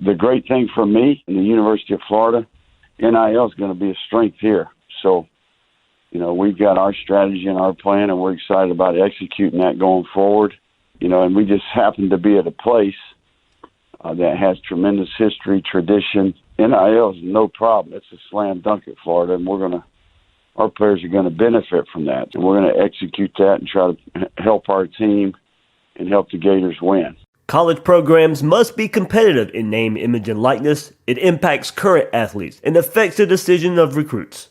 the great thing for me in the University of Florida, NIL is going to be a strength here. So, we've got our strategy and our plan, and we're excited about executing that going forward. And we just happen to be at a place that has tremendous history, tradition. NIL is no problem. It's a slam dunk at Florida, and our players are going to benefit from that. And we're going to execute that and try to help our team and help the Gators win. College programs must be competitive in name, image, and likeness. It impacts current athletes and affects the decision of recruits.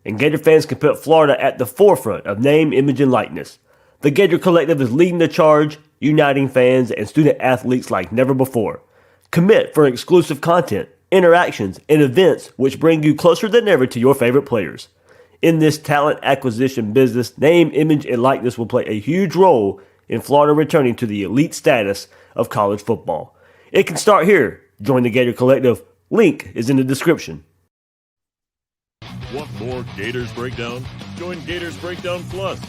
And Gator fans can put Florida at the forefront of name, image, and likeness. The Gator Collective is leading the charge, uniting fans and student athletes like never before. Commit for exclusive content, interactions, and events which bring you closer than ever to your favorite players. In this talent acquisition business, name, image, and likeness will play a huge role in Florida returning to the elite status of college football. It can start here. Join the Gator Collective. Link is in the description. Want more Gators Breakdown? Join Gators Breakdown Plus.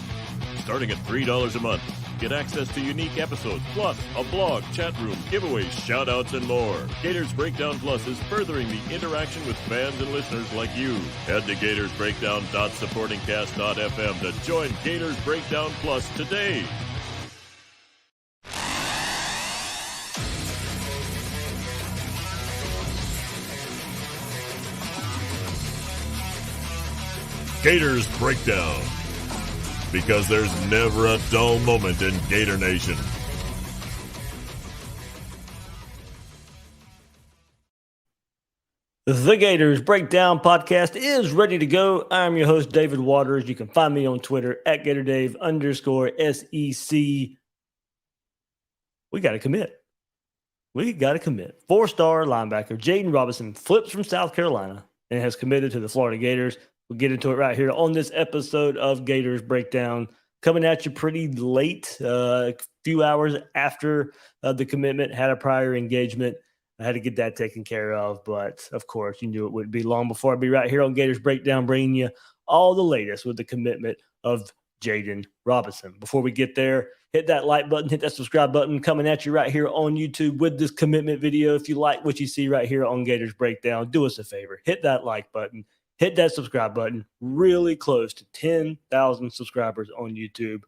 Starting at $3 a month, get access to unique episodes, plus a blog, chat room, giveaways, shout-outs, and more. Gators Breakdown Plus is furthering the interaction with fans and listeners like you. Head to gatorsbreakdown.supportingcast.fm to join Gators Breakdown Plus today. Gators Breakdown, because there's never a dull moment in Gator Nation. The Gators Breakdown podcast is ready to go. I'm your host, David Waters. You can find me on Twitter at GatorDave_SEC. We got to commit. 4-star linebacker Jayden Robinson flips from South Carolina and has committed to the Florida Gators. We'll get into it right here on this episode of Gators Breakdown, coming at you pretty late, a few hours after the commitment, had a prior engagement. I had to get that taken care of, but of course, you knew it wouldn't be long before I'd be right here on Gators Breakdown, bringing you all the latest with the commitment of Jayden Robinson. Before we get there, hit that like button, hit that subscribe button, coming at you right here on YouTube with this commitment video. If you like what you see right here on Gators Breakdown, do us a favor, hit that like button. Hit that subscribe button. Really close to 10,000 subscribers on YouTube.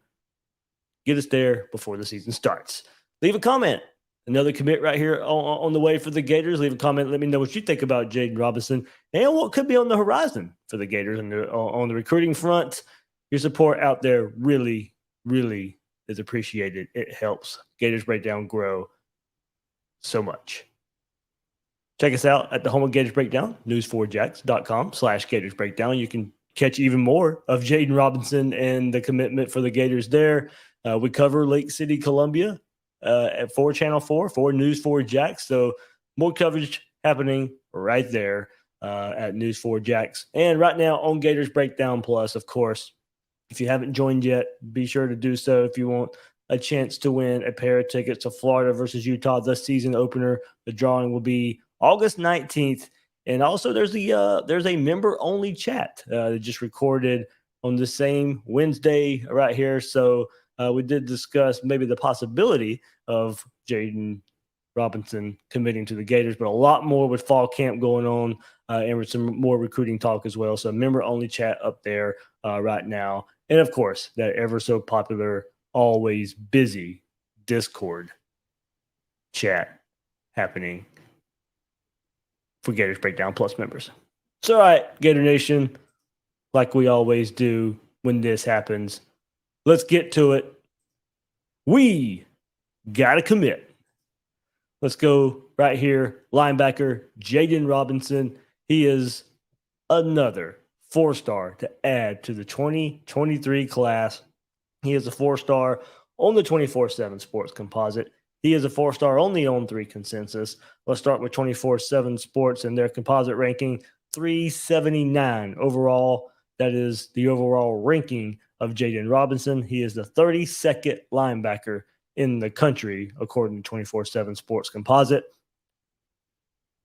Get us there before the season starts. Leave a comment. Another commit right here on the way for the Gators. Leave a comment. Let me know what you think about Jayden Robinson and what could be on the horizon for the Gators on the recruiting front. Your support out there really, really is appreciated. It helps Gators Breakdown grow so much. Check us out at the home of Gators Breakdown, news4jax.com/Gators Breakdown. You can catch even more of Jayden Robinson and the commitment for the Gators there. We cover Lake City, Columbia for Channel 4, for News4Jax. So more coverage happening right there at News4Jax. And right now on Gators Breakdown Plus, of course, if you haven't joined yet, be sure to do so if you want a chance to win a pair of tickets to Florida versus Utah, the season opener. The drawing will be August 19th. And also there's a member-only chat just recorded on the same Wednesday right here. So we did discuss maybe the possibility of Jayden Robinson committing to the Gators, but a lot more with fall camp going on and with some more recruiting talk as well. So member-only chat up there right now. And, of course, that ever so popular, always busy Discord chat happening for Gators Breakdown Plus members. So, all right, Gator Nation, like we always do when this happens, let's get to it. We got to commit. Let's go right here. Linebacker Jayden Robinson. He is another 4-star to add to the 2023 class. He is a 4-star on the 24/7 Sports Composite. He is a 4-star on the On3 consensus. Let's start with 24/7 Sports and their composite ranking, 379 overall. That is the overall ranking of Jayden Robinson. He is the 32nd linebacker in the country, according to 24/7 Sports Composite.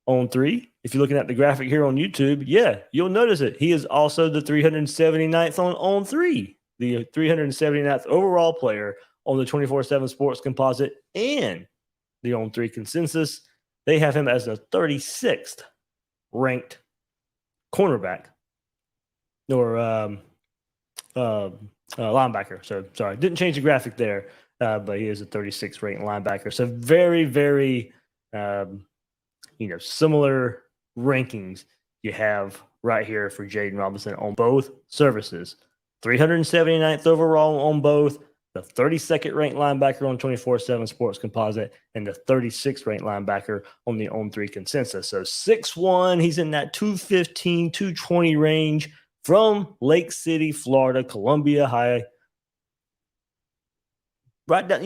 On3, if you're looking at the graphic here on YouTube, yeah, you'll notice it. He is also the 379th on 3, the 379th overall player on the 24/7 Sports Composite and the On3 consensus. they have him as the 36th ranked cornerback or linebacker. So sorry, didn't change the graphic there, but he is a 36th ranked linebacker. So very, very, similar rankings you have right here for Jayden Robinson on both services. 379th overall on both, the 32nd ranked linebacker on 24/7 Sports Composite, and the 36th ranked linebacker on the On3 Consensus. So 6'1", he's in that 215, 220 range from Lake City, Florida, Columbia High. Right down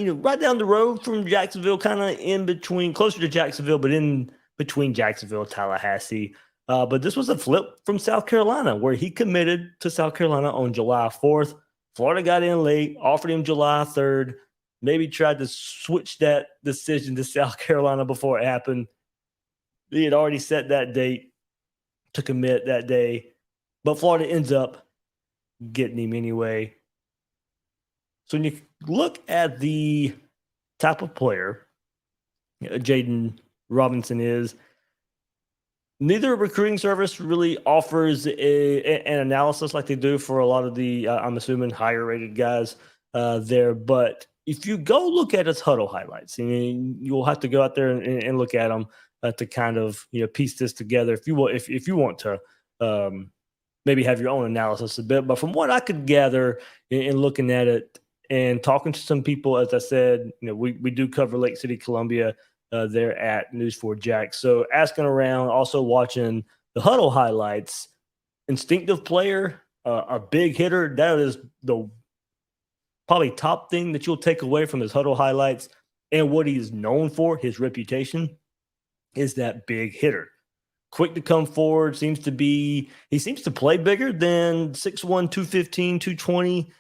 the road from Jacksonville, kind of in between, closer to Jacksonville, but in between Jacksonville, Tallahassee. But this was a flip from South Carolina, where he committed to South Carolina on July 4th. Florida got in late, offered him July 3rd, maybe tried to switch that decision to South Carolina before it happened. He had already set that date to commit that day, but Florida ends up getting him anyway. So when you look at the type of player Jayden Robinson is, neither recruiting service really offers an analysis like they do for a lot of the, I'm assuming, higher rated guys there. But if you go look at his huddle highlights, you'll have to go out there and look at them to kind of piece this together if you want to maybe have your own analysis a bit. But from what I could gather in looking at it and talking to some people, as I said, we do cover Lake City, Columbia. There at News4Jax. So asking around, also watching the huddle highlights, instinctive player, a big hitter. That is the probably top thing that you'll take away from his huddle highlights. And what he's known for, his reputation, is that big hitter. Quick to come forward, he seems to play bigger than 6'1", 215, 220.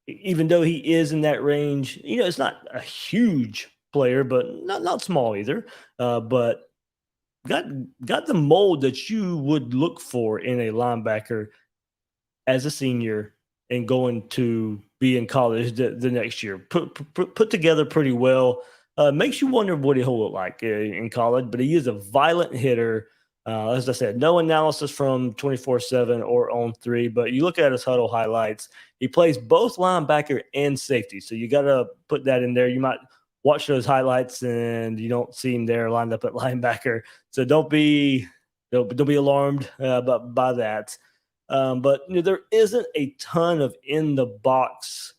Even though he is in that range, it's not a huge player, but not small either. But got the mold that you would look for in a linebacker as a senior and going to be in college the next year. Put together pretty well. Makes you wonder what he'll look like in college, but he is a violent hitter. As I said, no analysis from 24/7 or On3, but you look at his huddle highlights, he plays both linebacker and safety. So you got to put that in there. You might watch those highlights and you don't see him there lined up at linebacker. So don't be alarmed by that. But there isn't a ton of in the box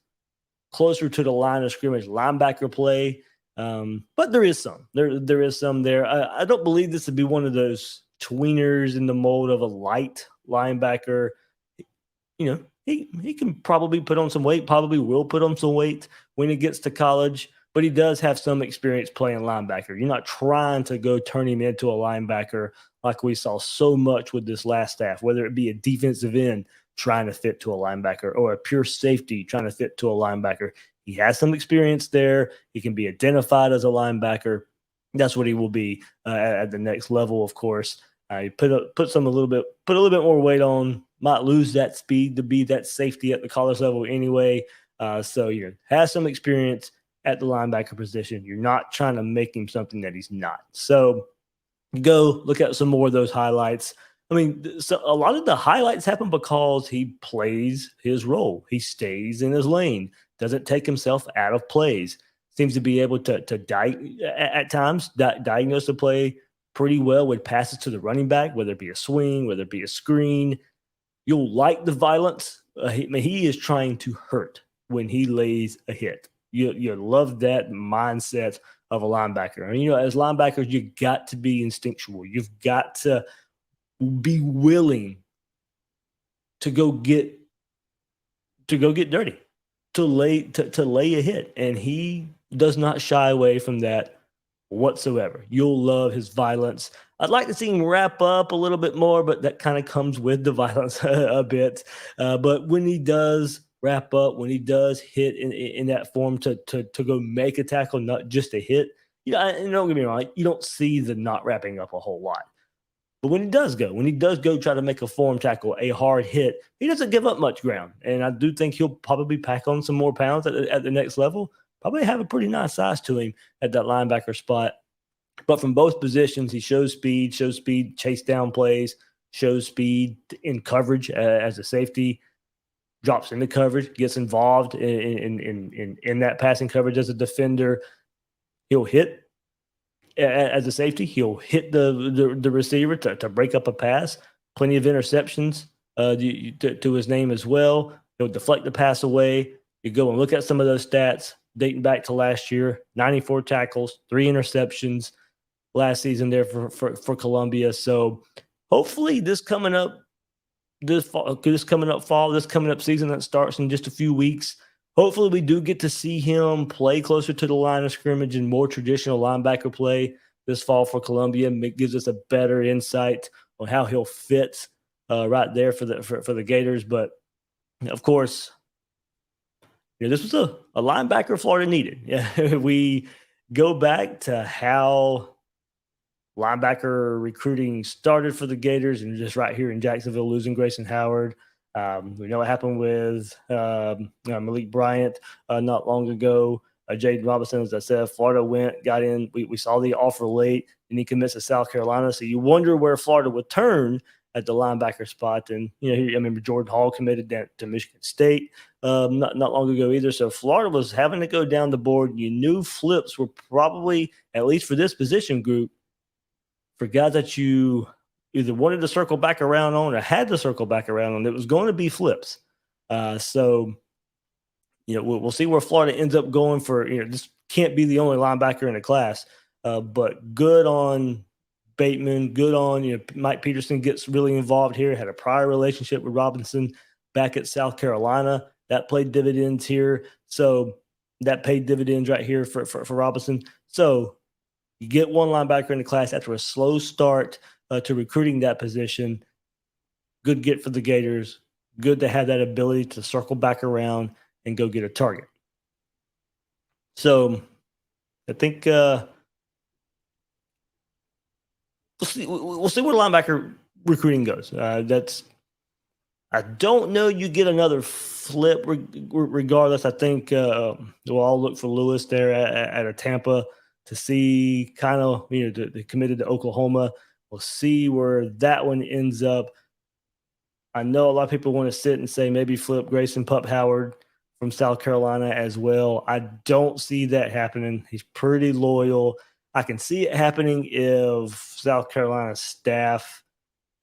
closer to the line of scrimmage linebacker play. But there is some. There is some there. I don't believe this would be one of those tweeners in the mold of a light linebacker. He can probably put on some weight, probably will put on some weight when he gets to college, but he does have some experience playing linebacker. You're not trying to go turn him into a linebacker like we saw so much with this last staff, whether it be a defensive end trying to fit to a linebacker or a pure safety trying to fit to a linebacker. He has some experience there. He can be identified as a linebacker. That's what he will be at the next level, of course. You put a little bit more weight on, might lose that speed to be that safety at the college level anyway. So has some experience at the linebacker position. You're not trying to make him something that he's not. So go look at some more of those highlights. So a lot of the highlights happen because he plays his role. He stays in his lane, doesn't take himself out of plays. Seems to be able to at times diagnose the play pretty well with passes to the running back, whether it be a swing, whether it be a screen. You'll like the violence. He is trying to hurt when he lays a hit. You love that mindset of a linebacker. As linebackers, you got to be instinctual. You've got to be willing to go get dirty, to lay a hit, and he does not shy away from that whatsoever. You'll love his violence. I'd like to see him wrap up a little bit more, but that kind of comes with the violence a bit. But when he does wrap up, when he does hit in that form to go make a tackle, not just a hit, and don't get me wrong, you don't see the not wrapping up a whole lot. But when he does go try to make a form tackle, a hard hit, he doesn't give up much ground. And I do think he'll probably pack on some more pounds at the next level. Probably have a pretty nice size to him at that linebacker spot But from both positions, he shows speed, chase down plays, shows speed in coverage as a safety, drops into coverage, gets involved in that passing coverage as a defender. He'll hit as a safety. He'll hit the receiver to break up a pass. Plenty of interceptions to his name as well. He'll deflect the pass away. You go and look at some of those stats dating back to last year: 94 tackles, 3 interceptions last season there for Columbia. So hopefully this coming up season that starts in just a few weeks, hopefully we do get to see him play closer to the line of scrimmage and more traditional linebacker play this fall for Columbia. It gives us a better insight on how he'll fit right there for the Gators. But of course, this was a linebacker Florida needed. Yeah, we go back to how linebacker recruiting started for the Gators, and just right here in Jacksonville, losing Grayson Howard. We know what happened with Malik Bryant not long ago. Jayden Robinson, as I said, Florida got in. We saw the offer late, and he commits to South Carolina. So you wonder where Florida would turn at the linebacker spot. And, I remember Jordan Hall committed to Michigan State not long ago either. So Florida was having to go down the board. You knew flips were probably, at least for this position group, for guys that you either wanted to circle back around on or had to circle back around on, it was going to be flips. So we'll see where Florida ends up going for, this can't be the only linebacker in the class, but good on Bateman, good on, Mike Peterson gets really involved here, had a prior relationship with Robinson back at South Carolina. That played dividends here. So that paid dividends right here for Robinson. So you get one linebacker in the class after a slow start to recruiting that position. Good get for the Gators. Good to have that ability to circle back around and go get a target. So I think we'll see where linebacker recruiting goes. I don't know you get another flip regardless. I think we'll all look for Lewis there at Tampa to see kind of, they committed to Oklahoma. We'll see where that one ends up. I know a lot of people want to sit and say maybe flip Grayson Pup Howard from South Carolina as well. I don't see that happening. He's pretty loyal. I can see it happening if South Carolina staff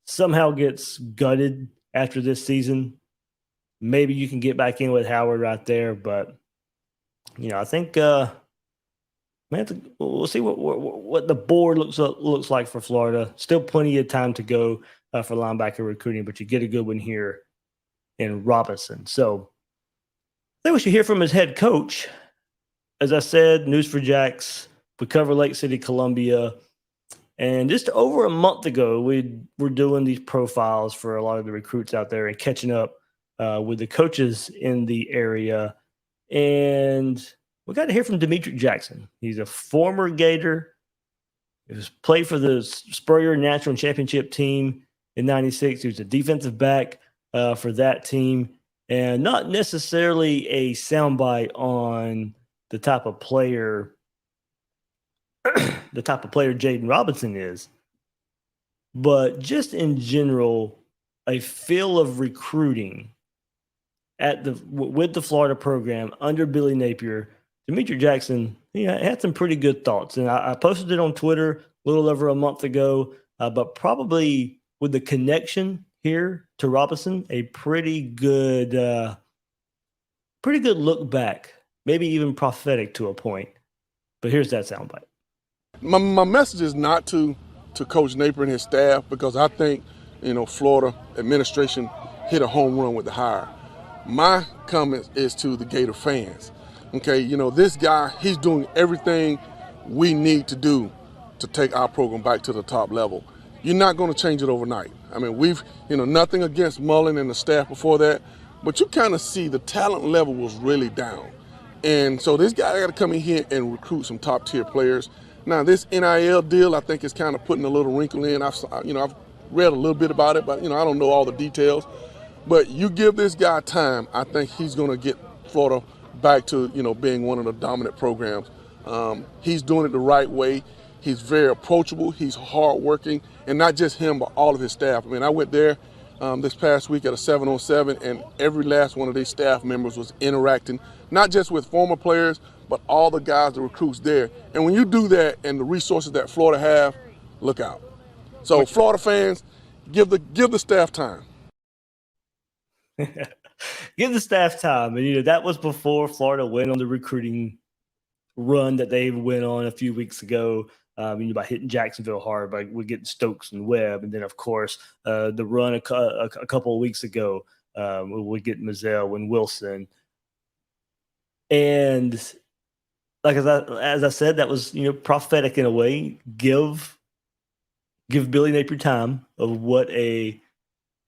somehow gets gutted after this season. Maybe you can get back in with Howard right there. But, I think we'll see what the board looks like for Florida. Still plenty of time to go for linebacker recruiting, but you get a good one here in Robinson. So I think we should hear from his head coach. As I said, News4Jax, we cover Lake City, Columbia. And just over a month ago, we were doing these profiles for a lot of the recruits out there and catching up with the coaches in the area. And we got to hear from Demetric Jackson. He's a former Gator. He played for the Spurrier National Championship team in '96. He was a defensive back for that team, and not necessarily a soundbite on the type of player Jayden Robinson is, but just in general, a feel of recruiting with the Florida program under Billy Napier. Demetric Jackson, had some pretty good thoughts, and I posted it on Twitter a little over a month ago, but probably with the connection here to Robinson, a pretty good look back, maybe even prophetic to a point. But here's that soundbite. My message is not to Coach Napier and his staff, because I think, Florida administration hit a home run with the hire. My comment is to the Gator fans. Okay, this guy, he's doing everything we need to do to take our program back to the top level. You're not going to change it overnight. I mean, we've, nothing against Mullen and the staff before that, but you kind of see the talent level was really down. And so this guy got to come in here and recruit some top-tier players. Now, this NIL deal, I think, is kind of putting a little wrinkle in. I've read a little bit about it, but, I don't know all the details. But you give this guy time, I think he's going to get Florida back to, being one of the dominant programs. He's doing it the right way. He's very approachable. He's hardworking, and not just him, but all of his staff. I mean, I went there this past week at a 7-on-7, and every last one of these staff members was interacting, not just with former players, but all the guys, the recruits there. And when you do that and the resources that Florida have, look out. So Florida fans, give the staff time. Give the staff time. And, that was before Florida went on the recruiting run that they went on a few weeks ago. By hitting Jacksonville hard, by we getting Stokes and Webb, and then of course the run a couple of weeks ago, we get Mazzell and Wilson, and like as I said, that was prophetic in a way. Give Billy Napier time of what a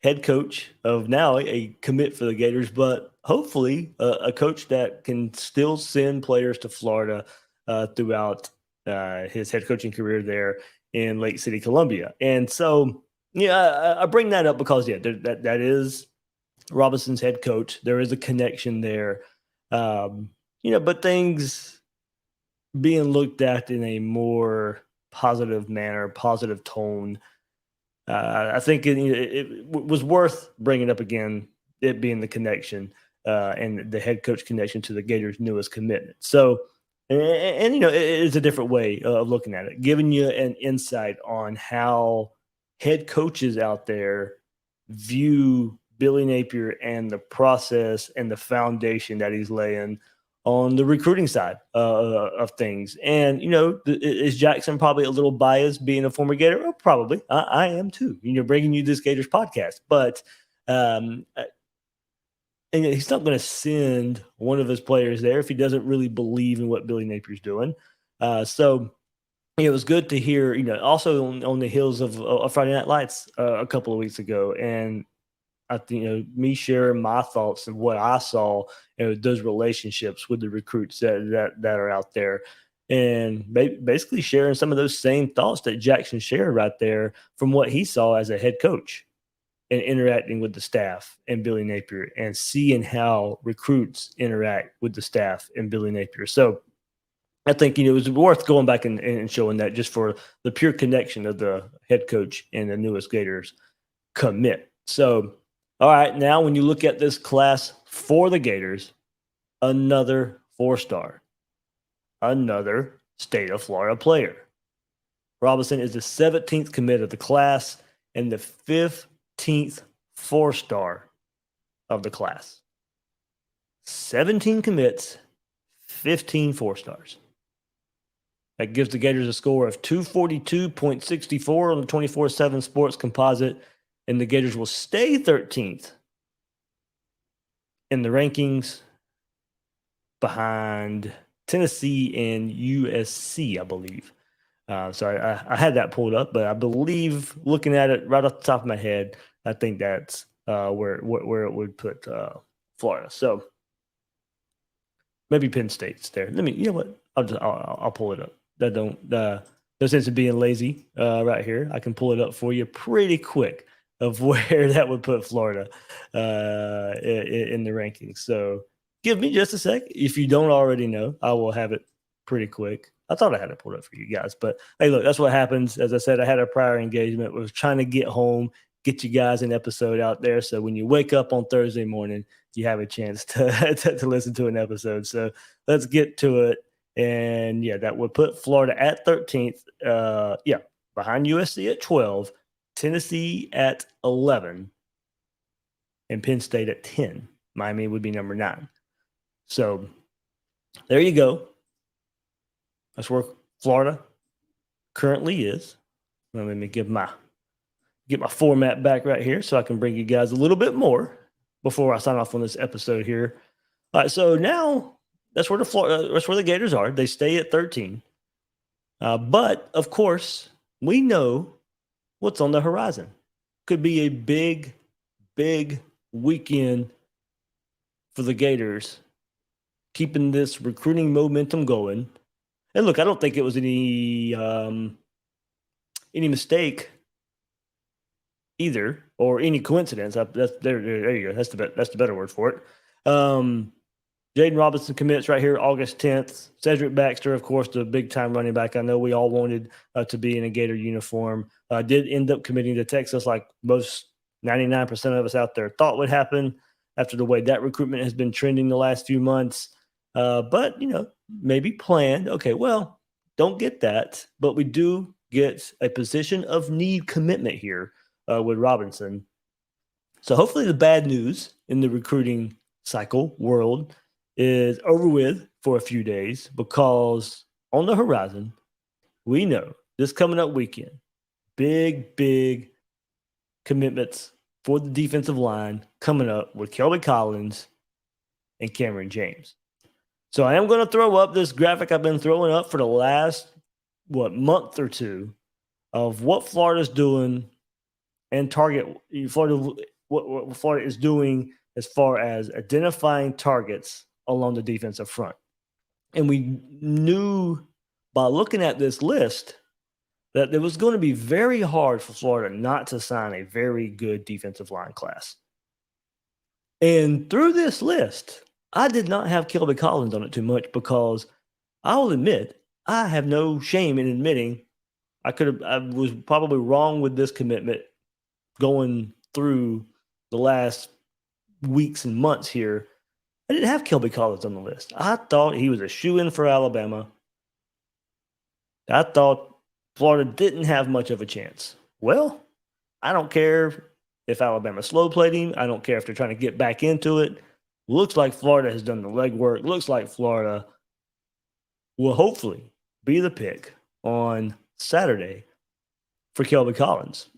head coach of now a commit for the Gators, but hopefully a coach that can still send players to Florida throughout his head coaching career there in Lake City, Columbia. And so, I bring that up because, that is Robinson's head coach. There is a connection there. But things being looked at in a more positive manner, positive tone, I think it was worth bringing up again, it being the connection and the head coach connection to the Gators' newest commitment. So, and it is a different way of looking at it, giving you an insight on how head coaches out there view Billy Napier and the process and the foundation that he's laying on the recruiting side of things. And, is Jackson probably a little biased being a former Gator? Oh, probably. I am too, bringing you this Gators podcast. But and he's not going to send one of his players there if he doesn't really believe in what Billy Napier's doing. So it was good to hear, also on the heels of Friday Night Lights a couple of weeks ago. And I think, me sharing my thoughts and what I saw, those relationships with the recruits that are out there, and basically sharing some of those same thoughts that Jackson shared right there from what he saw as a head coach, and interacting with the staff and Billy Napier, and seeing how recruits interact with the staff and Billy Napier. So I think, it was worth going back and showing that, just for the pure connection of the head coach and the newest Gators commit. So, all right, now when you look at this class for the Gators, another 4-star, another state of Florida player. Robinson is the 17th commit of the class and the 15th 4-star of the class. 17 commits, 15 4-stars. That gives the Gators a score of 242.64 on the 24/7 Sports Composite, and the Gators will stay 13th in the rankings behind Tennessee and USC, I believe. So I had that pulled up, but I believe, looking at it right off the top of my head, I think that's where it would put Florida. So maybe Penn State's there. I'll pull it up. That no sense of being lazy right here. I can pull it up for you pretty quick of where that would put Florida in the rankings. So give me just a sec. If you don't already know, I will have it pretty quick. I thought I had it pulled up for you guys, but hey, look, that's what happens. As I said, I had a prior engagement. I was trying to get home, get you guys an episode out there, so when you wake up on Thursday morning, you have a chance to listen to an episode. So let's get to it. And that would put Florida at 13th. Behind USC at 12, Tennessee at 11, and Penn State at 10. Miami would be number 9. So there you go. That's where Florida currently is. Let me get my format back right here so I can bring you guys a little bit more before I sign off on this episode here. All right, so now that's where the Gators are. They stay at 13. But of course, we know what's on the horizon. Could be a big, big weekend for the Gators, keeping this recruiting momentum going. And look, I don't think it was any mistake either, or any coincidence. There you go. That's the better word for it. Jayden Robinson commits right here August 10th. Cedric Baxter, of course, the big-time running back. I know we all wanted to be in a Gator uniform. Did end up committing to Texas like most 99% of us out there thought would happen after the way that recruitment has been trending the last few months. But, maybe planned. Okay, well, don't get that. But we do get a position of need commitment here with Robinson. So hopefully the bad news in the recruiting cycle world is over with for a few days, because on the horizon, we know this coming up weekend, big commitments for the defensive line coming up with Kelby Collins and Cameron James. So I am going to throw up this graphic I've been throwing up for the last, month or two of what Florida's doing and what Florida is doing as far as identifying targets along the defensive front. And we knew by looking at this list that it was going to be very hard for Florida not to sign a very good defensive line class. And through this list, I did not have Kelby Collins on it too much, because I will admit, I have no shame in admitting I was probably wrong with this commitment going through the last weeks and months here. I didn't have Kelby Collins on the list. I thought he was a shoo-in for Alabama. I thought Florida didn't have much of a chance. Well, I don't care if Alabama slow-played him. I don't care if they're trying to get back into it. Looks like Florida has done the legwork. Looks like Florida will hopefully be the pick on Saturday for Kelby Collins.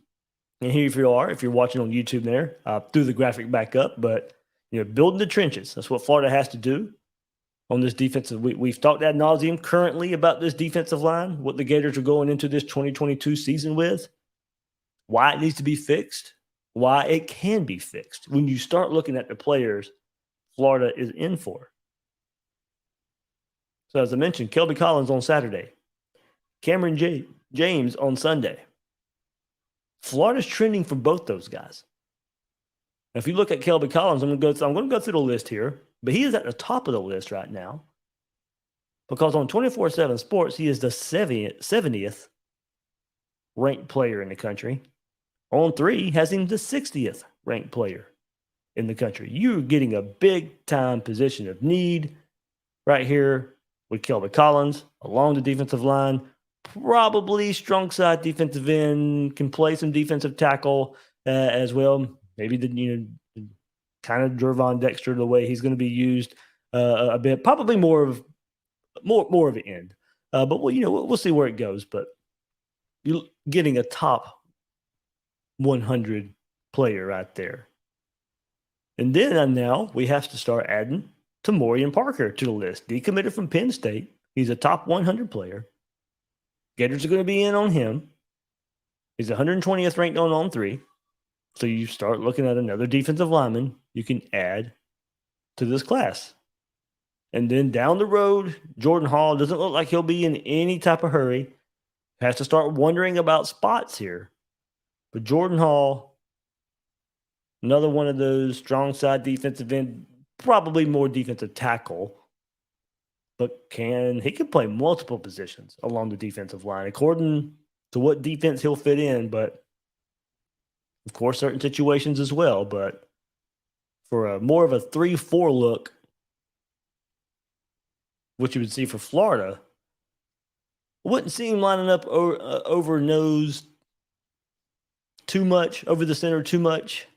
And here if you're watching on YouTube there, I threw the graphic back up, but building the trenches. That's what Florida has to do on this defensive. We've talked ad nauseum currently about this defensive line, what the Gators are going into this 2022 season with, why it needs to be fixed, why it can be fixed when you start looking at the players Florida is in for. So as I mentioned, Kelby Collins on Saturday, Cameron James on Sunday. Florida's trending for both those guys. Now, if you look at Kelby Collins, I'm going to go through the list here, but he is at the top of the list right now, because on 24/7 Sports, he is the 70th ranked player in the country. On 3, has him the 60th ranked player in the country. You're getting a big-time position of need right here with Kelby Collins along the defensive line. Probably strong side defensive end, can play some defensive tackle as well. Maybe kind of Jervon Dexter, the way he's going to be used a bit. Probably more of an end. But we'll see where it goes. But you're getting a top 100 player right there. And then now we have to start adding Tamorian Parker to the list. Decommitted from Penn State. He's a top 100 player. Gators are going to be in on him. He's 120th ranked on 3. So you start looking at another defensive lineman you can add to this class. And then down the road, Jordan Hall doesn't look like he'll be in any type of hurry. Has to start wondering about spots here. But Jordan Hall, another one of those strong side defensive end, probably more defensive tackle. But he can play multiple positions along the defensive line, according to what defense he'll fit in. But, of course, certain situations as well. But for more of a 3-4 look, what you would see for Florida, wouldn't see him lining up over nose too much, over the center too much.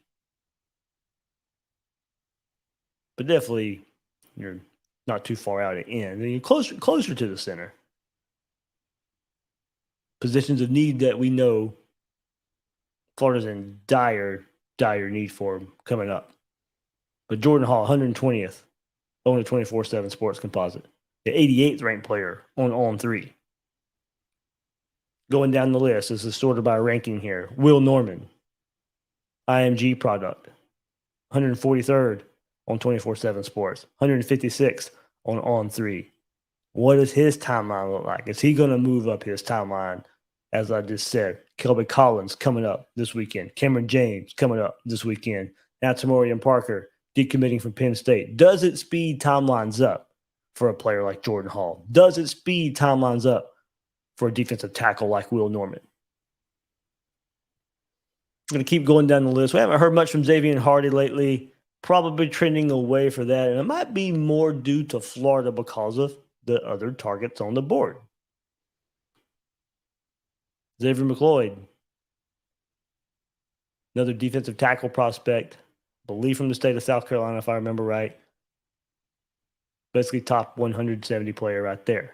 But definitely, you're not too far out at end. And you're closer to the center. Positions of need that we know Florida's in dire need for coming up. But Jordan Hall, 120th on the 24/7 Sports Composite. The 88th ranked player on 3. Going down the list, this is sorted by ranking here. Will Norman, IMG product, 143rd on 24/7 Sports, 156th on 3. What does his timeline look like? Is he going to move up his timeline? As I just said, Kelby Collins coming up this weekend. Cameron James coming up this weekend. Now Tamorian Parker decommitting from Penn State? Does it speed timelines up for a player like Jordan Hall? Does it speed timelines up for a defensive tackle like Will Norman? I'm going to keep going down the list. We haven't heard much from Xavier Hardy lately. Probably trending away for that. And it might be more due to Florida because of the other targets on the board. Xavier McLeod, another defensive tackle prospect, I believe from the state of South Carolina, if I remember right. Basically top 170 player right there.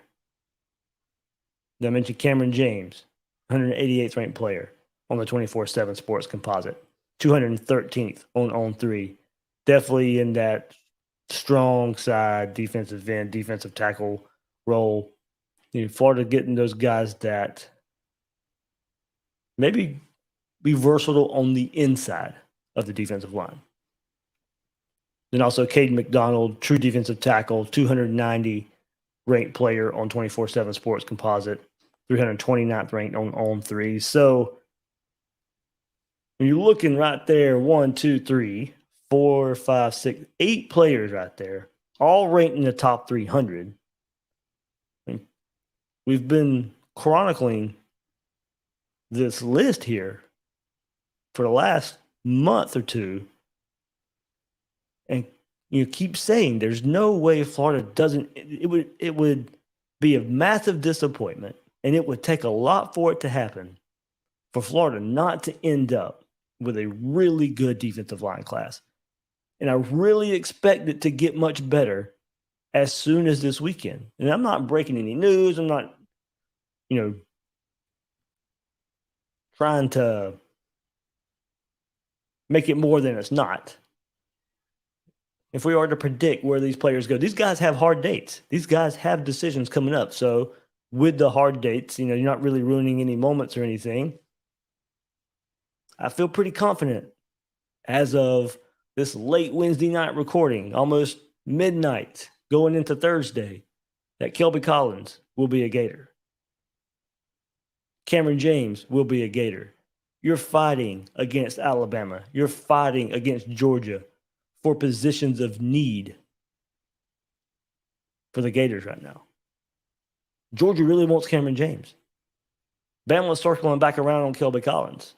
Then I mentioned Cameron James, 188th ranked player on the 24/7 Sports Composite, 213th on 3. Definitely in that strong side defensive end, defensive tackle role. Florida getting those guys that maybe be versatile on the inside of the defensive line. Then also Caden McDonald, true defensive tackle, 290 ranked player on 24/7 Sports Composite, 329th ranked on 3. So when you're looking right there, 1, 2, 3, 4, 5, 6, 8 players right there, all ranked in the top 300. We've been chronicling this list here for the last month or two. And you keep saying there's no way Florida doesn't. It would be a massive disappointment, and it would take a lot for it to happen for Florida not to end up with a really good defensive line class. And I really expect it to get much better as soon as this weekend. And I'm not breaking any news. I'm not, trying to make it more than it's not. If we are to predict where these players go, these guys have hard dates. These guys have decisions coming up. So with the hard dates, you're not really ruining any moments or anything. I feel pretty confident as of this late Wednesday night recording, almost midnight, going into Thursday, that Kelby Collins will be a Gator. Cameron James will be a Gator. You're fighting against Alabama. You're fighting against Georgia for positions of need for the Gators right now. Georgia really wants Cameron James. Bama's circling back around on Kelby Collins.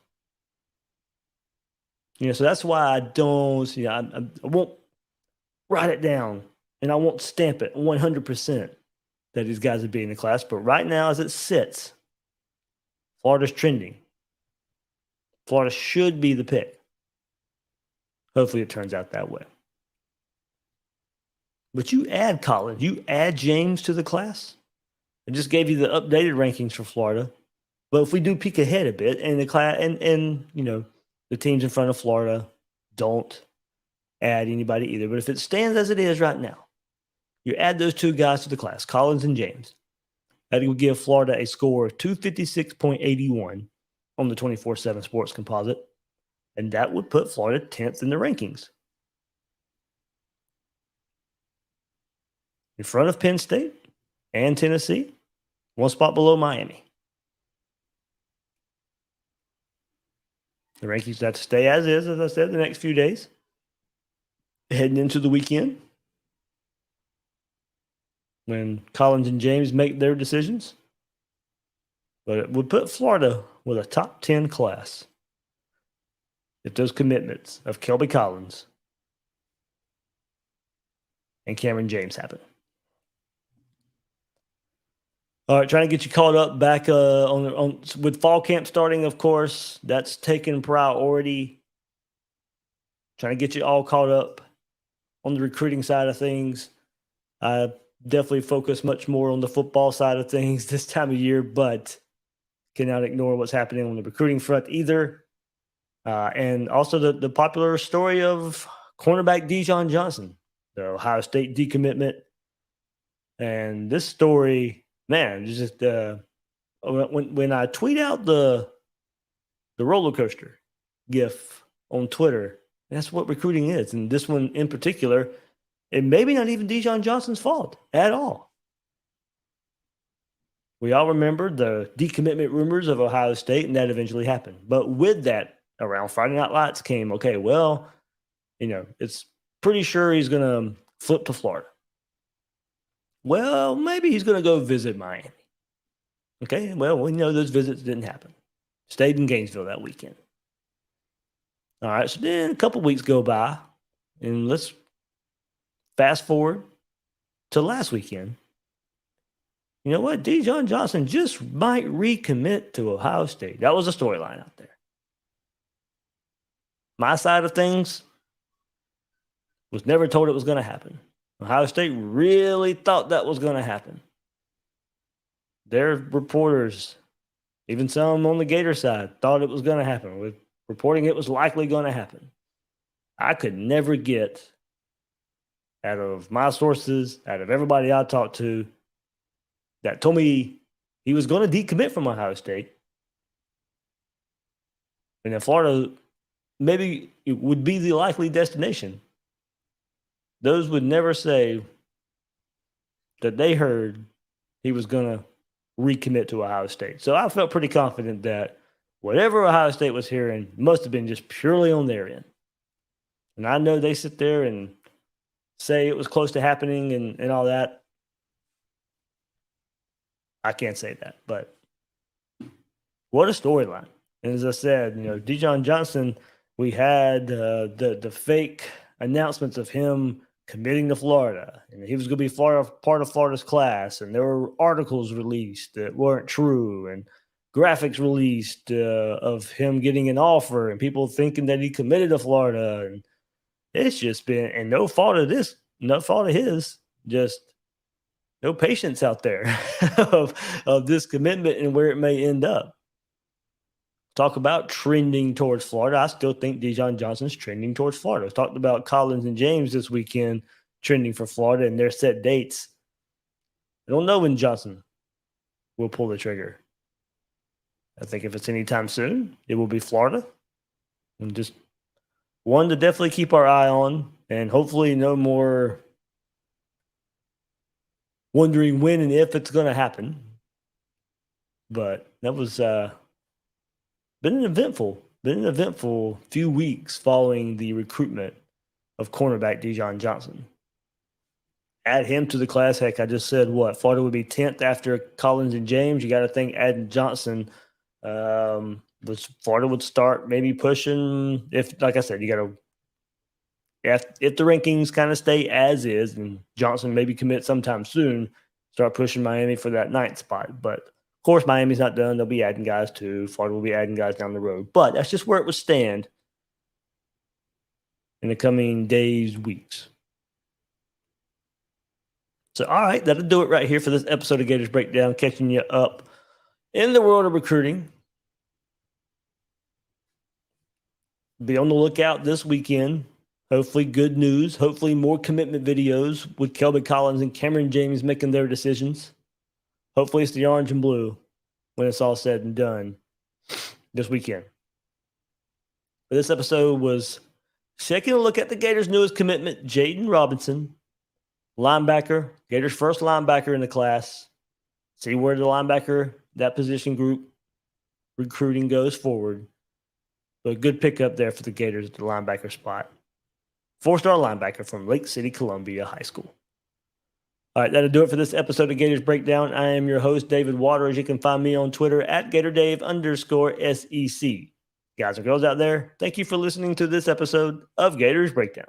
So that's why I don't, I won't write it down and I won't stamp it 100% that these guys would be in the class. But right now, as it sits, Florida's trending. Florida should be the pick. Hopefully it turns out that way. But you add Collins, you add James to the class. I just gave you the updated rankings for Florida. But if we do peek ahead a bit and the class and the teams in front of Florida don't add anybody either. But if it stands as it is right now, you add those two guys to the class, Collins and James. That would give Florida a score of 256.81 on the 24/7 Sports Composite. And that would put Florida 10th in the rankings. In front of Penn State and Tennessee, one spot below Miami. The rankings have to stay as is, as I said, the next few days. Heading into the weekend, when Collins and James make their decisions. But it would put Florida with a top 10 class if those commitments of Kelby Collins and Cameron James happen. All right, trying to get you caught up back on with fall camp starting, of course. That's taking priority. Trying to get you all caught up on the recruiting side of things. I definitely focus much more on the football side of things this time of year, but cannot ignore what's happening on the recruiting front either. And also the popular story of cornerback Dijon Johnson, the Ohio State decommitment. And this story, man, just when I tweet out the roller coaster gif on Twitter, that's what recruiting is. And this one in particular, it may be not even Dijon Johnson's fault at all. We all remember the decommitment rumors of Ohio State, and that eventually happened. But with that, around Friday Night Lights came, okay, well, it's pretty sure he's going to flip to Florida. Well, maybe he's going to go visit Miami. Okay, well, we know those visits didn't happen. Stayed in Gainesville that weekend. All right, so then a couple weeks go by, and let's fast forward to last weekend. You know what? Diwun Johnson just might recommit to Ohio State. That was a storyline out there. My side of things was never told it was going to happen. Ohio State really thought that was going to happen. Their reporters, even some on the Gator side, thought it was going to happen, with reporting it was likely going to happen. I could never get, out of my sources, out of everybody I talked to, that told me he was going to decommit from Ohio State, and that Florida maybe it would be the likely destination. Those would never say that they heard he was going to recommit to Ohio State. So I felt pretty confident that whatever Ohio State was hearing must have been just purely on their end. And I know they sit there and say it was close to happening and all that. I can't say that, but what a storyline. And as I said, Diwun Johnson, we had the fake announcements of him committing to Florida, and he was going to be part of Florida's class, and there were articles released that weren't true, and graphics released of him getting an offer, and people thinking that he committed to Florida, and it's just been, and no fault of his, just no patience out there of this commitment and where it may end up. Talk about trending towards Florida. I still think Diwun Johnson's trending towards Florida. I've talked about Collins and James this weekend trending for Florida and their set dates. I don't know when Johnson will pull the trigger. I think if it's anytime soon, it will be Florida. And just one to definitely keep our eye on, and hopefully no more wondering when and if it's going to happen. But that was been an eventful few weeks following the recruitment of cornerback Diwun Johnson. Add him to the class. Heck, I just said Florida would be 10th after Collins and James. You got to think adding Johnson, Florida would start maybe pushing. If, like I said, you got to, if the rankings kind of stay as is, and Johnson maybe commit sometime soon, start pushing Miami for that 9th spot. But of course, Miami's not done. They'll be adding guys too. Florida will be adding guys down the road. But that's just where it would stand in the coming days, weeks. So, all right, that'll do it right here for this episode of Gators Breakdown, catching you up in the world of recruiting. Be on the lookout this weekend. Hopefully good news. Hopefully more commitment videos with Kelby Collins and Cameron James making their decisions. Hopefully it's the orange and blue when it's all said and done this weekend. But this episode was taking a look at the Gators' newest commitment, Jayden Robinson, linebacker, Gators' first linebacker in the class. See where the linebacker, that position group recruiting goes forward. But a good pickup there for the Gators at the linebacker spot. 4-star linebacker from Lake City, Columbia High School. All right, that'll do it for this episode of Gators Breakdown. I am your host, David Waters. You can find me on Twitter at GatorDave_SEC. Guys and girls out there, thank you for listening to this episode of Gators Breakdown.